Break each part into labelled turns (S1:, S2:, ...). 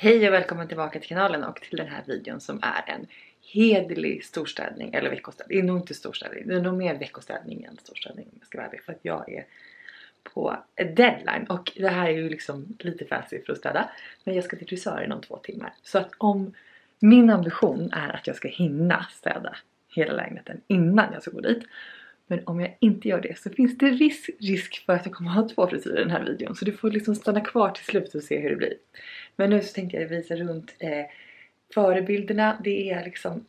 S1: Hej och välkommen tillbaka till kanalen och till den här videon som är en hederlig storstädning eller veckostädning. Det är nog inte storstädning, det är nog mer veckostädning än storstädning om jag ska vara ärlig, för att jag är på deadline och det här är ju liksom lite fancy för att städa, men jag ska till frisören om 2 timmar. Så att om min ambition är att jag ska hinna städa hela lägenheten innan jag ska gå dit, men om jag inte gör det så finns det risk för att jag kommer ha 2 frisyrer i den här videon. Så du får liksom stanna kvar till slut och se hur det blir. Men nu så tänkte jag visa runt förebilderna. Det är liksom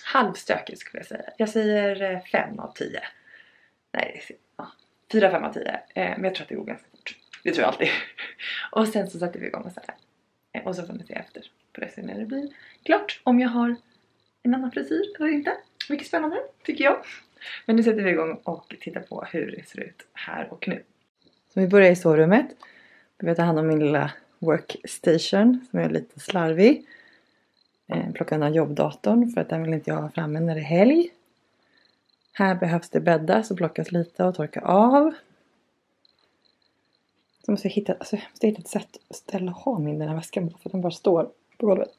S1: halvstökigt skulle jag säga. Jag säger 5 av 10. Nej, 4-5 av 10. Men jag tror att det går ganska fort. Det tror jag alltid. Och sen så sätter vi igång och så här. Och så får ni se efter på det sen när det blir klart. Om jag har en annan frisyr eller inte. Mycket spännande tycker jag. Men nu sätter vi igång och tittar på hur det ser ut här och nu. Så vi börjar i sovrummet. Vi vill ta hand om min lilla workstation som är lite slarvig. Plocka undan jobbdatorn för att den vill inte jag ha framme när det är helg. Här behövs det bäddar så plockas lite och torka av. Så måste jag hitta ett sätt att ställa och ha min den här väskan på för att den bara står på golvet.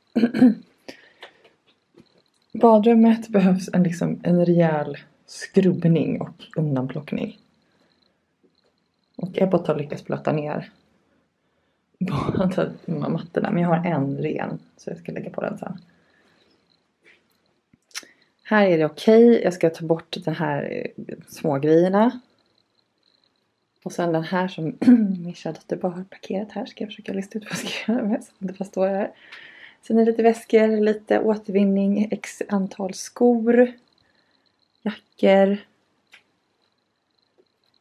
S1: Badrummet behövs en rejäl skrubbning och undanplockning. Och Ebbot har lyckats blöta ner båda de här mattorna. Men jag har en ren så jag ska lägga på den sen. Här är det okej. Jag ska ta bort de här små grejerna. Och sen den här som min kära dotter bara har parkerat här. Ska jag försöka lista ut vad jag ska göra med. Så det bara står här. Sen är det lite väskor, lite återvinning, x antal skor, jackor.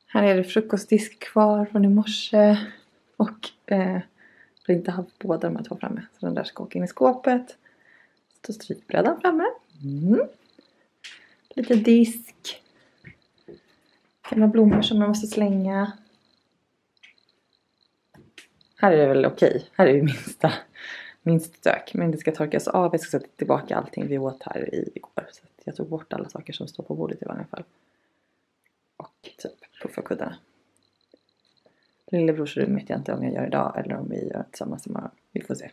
S1: Här är det frukostdisk kvar från i morse. Och jag inte haft båda de här 2 framme. Så den där ska åka in i skåpet. Så strykbrädan framme. Lite disk. Gamla blommor som man måste slänga. Här är det väl okej. Här är det minst stök. Men det ska torkas av. Jag ska sätta tillbaka allting vi åt här igår. Så jag tog bort alla saker som står på bordet i varje fall. Och typ puffarkuddarna. Lillebrorsrum vet jag inte om jag gör idag. Eller om vi gör tillsammans imorgon. Vi får se.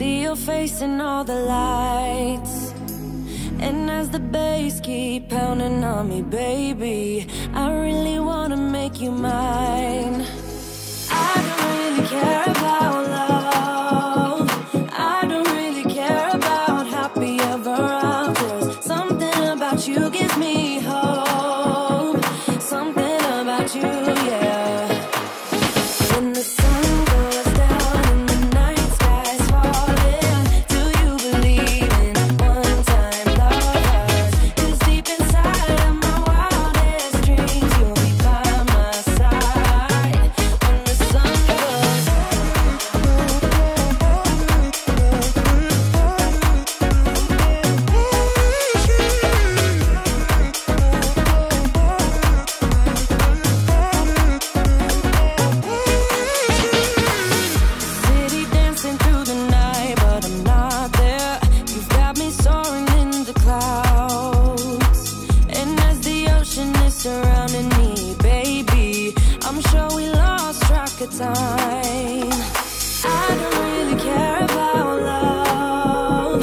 S2: see your face in all the lights. And as the bass keep pounding on me, baby, I really wanna make you mine. I don't really care about love. I don't really care about happy ever afters. Something about you gives me hope. Something about you, yeah. When the sun goes down and the night sky's falling, do you believe in one-time lovers? 'Cause deep inside of my wildest dreams, you'll be by my side. When the sun goes city dancing through the night, but I'm not there. You've got me soaring in the clouds. And as the ocean is surrounding me, baby, I'm sure we lost track of time. I don't really care about love.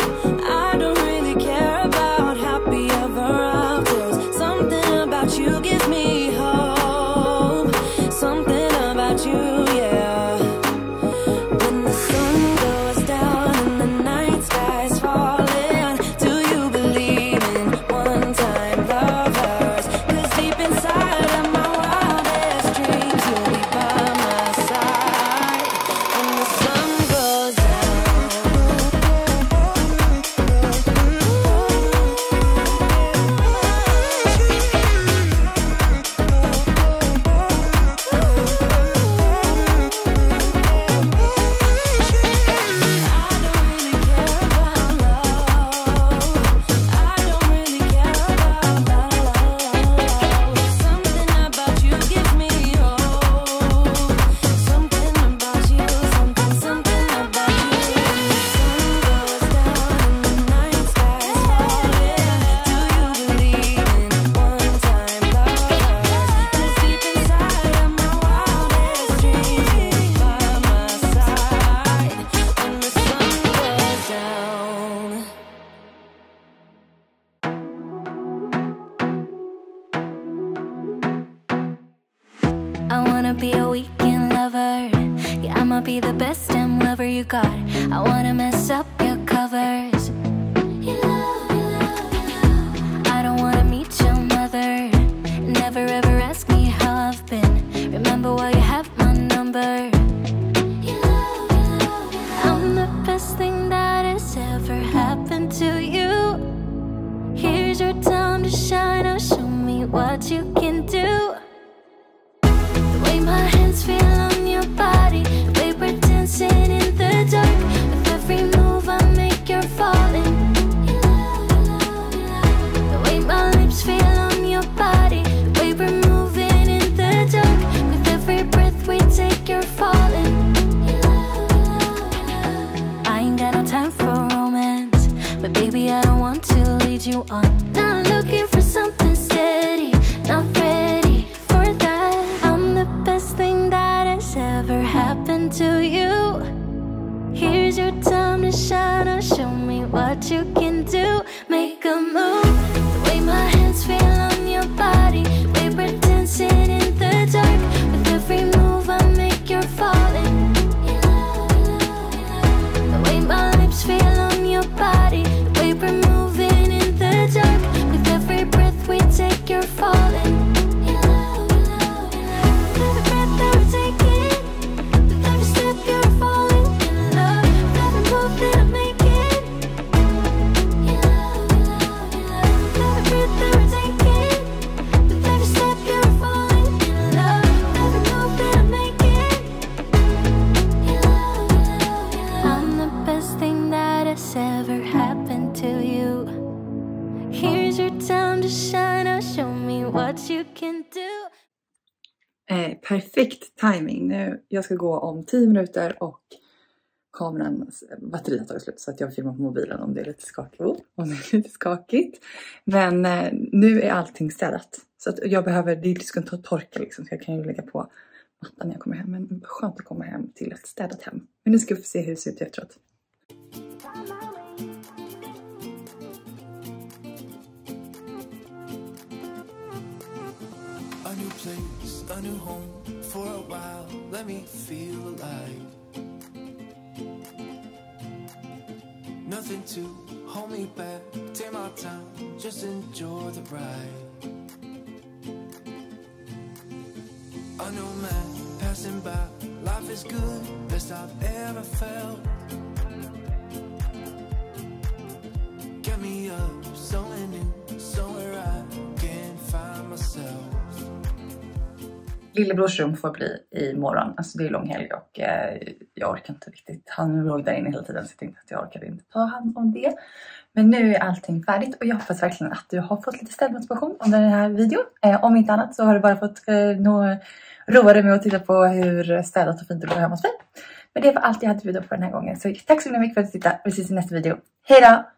S2: I don't really care about happy ever afters. Something about you gives me hope. Something about you, yeah. When the sun goes down and the night sky's falling, do you believe in one-time lovers? 'Cause deep inside of my wildest dreams, you'll be by my side. When the sun goes down. I wanna be a weekend lover. Yeah, I'ma be the best damn lover you got. I wanna mess up your covers. I don't wanna meet your mother. Never ever ask me how I've been. Remember why you have my number. I'm the best thing that has ever happened to you. Here's your time to shine. Now show me what you can do. The way my hands feel on your body, the way we're dancing in the dark. With every move I make, you're falling. The way my lips feel on your body, the way we're moving in the dark. With every breath we take, you're falling. I ain't got no time for romance, but baby I don't want to lead you on. Not looking for something steady, not ready for that. I'm the best thing that has ever happened to you. Here's your time to shine. Now show me what you can do. Make a move. The way my hands feel on your body, the way we're dancing in the dark. With every move I make, you're falling. The way my lips feel on your body, the way we're moving in the dark. With every breath we take, you're falling. Every breath that we're taking, with every step you're falling in love. With every move that I'm making, every breath that we're taking, with every step you're falling in love. With every move that I'm making, I'm the best thing that has ever happened to you. Here's your time to shine. Now show me what you can do.
S1: Perfekt timing. Nu, jag ska gå om 10 minuter och kamerans batteri har tagit slut, så att jag filmar på mobilen om det är lite skakigt. Men nu är allting städat. Så att jag behöver, det ska ta torka liksom, så jag kan ju lägga på mattan när jag kommer hem. Men skönt att komma hem till ett städat hem. Men nu ska vi få se hur det ser ut efteråt.
S2: place, a new home for a while. Let me feel alive. Nothing to hold me back. Take my time, just enjoy the ride. I know man passing by. Life is good, best I've ever felt. Get me up, somewhere new, somewhere I can find myself.
S3: Lillebrors rum får bli imorgon. Alltså det är lång helg och jag orkar inte riktigt. Han låg där inne hela tiden så jag tänkte att jag orkade inte ta hand om det. Men nu är allting färdigt och jag hoppas verkligen att du har fått lite städmotivation om den här videon. Om inte annat så har du bara fått roa dig med att titta på hur städat och fint det går hemma hos mig. Men det var allt jag hade att bjuda på den här gången. Så tack så mycket för att du tittade. Vi ses i nästa video. Hej då!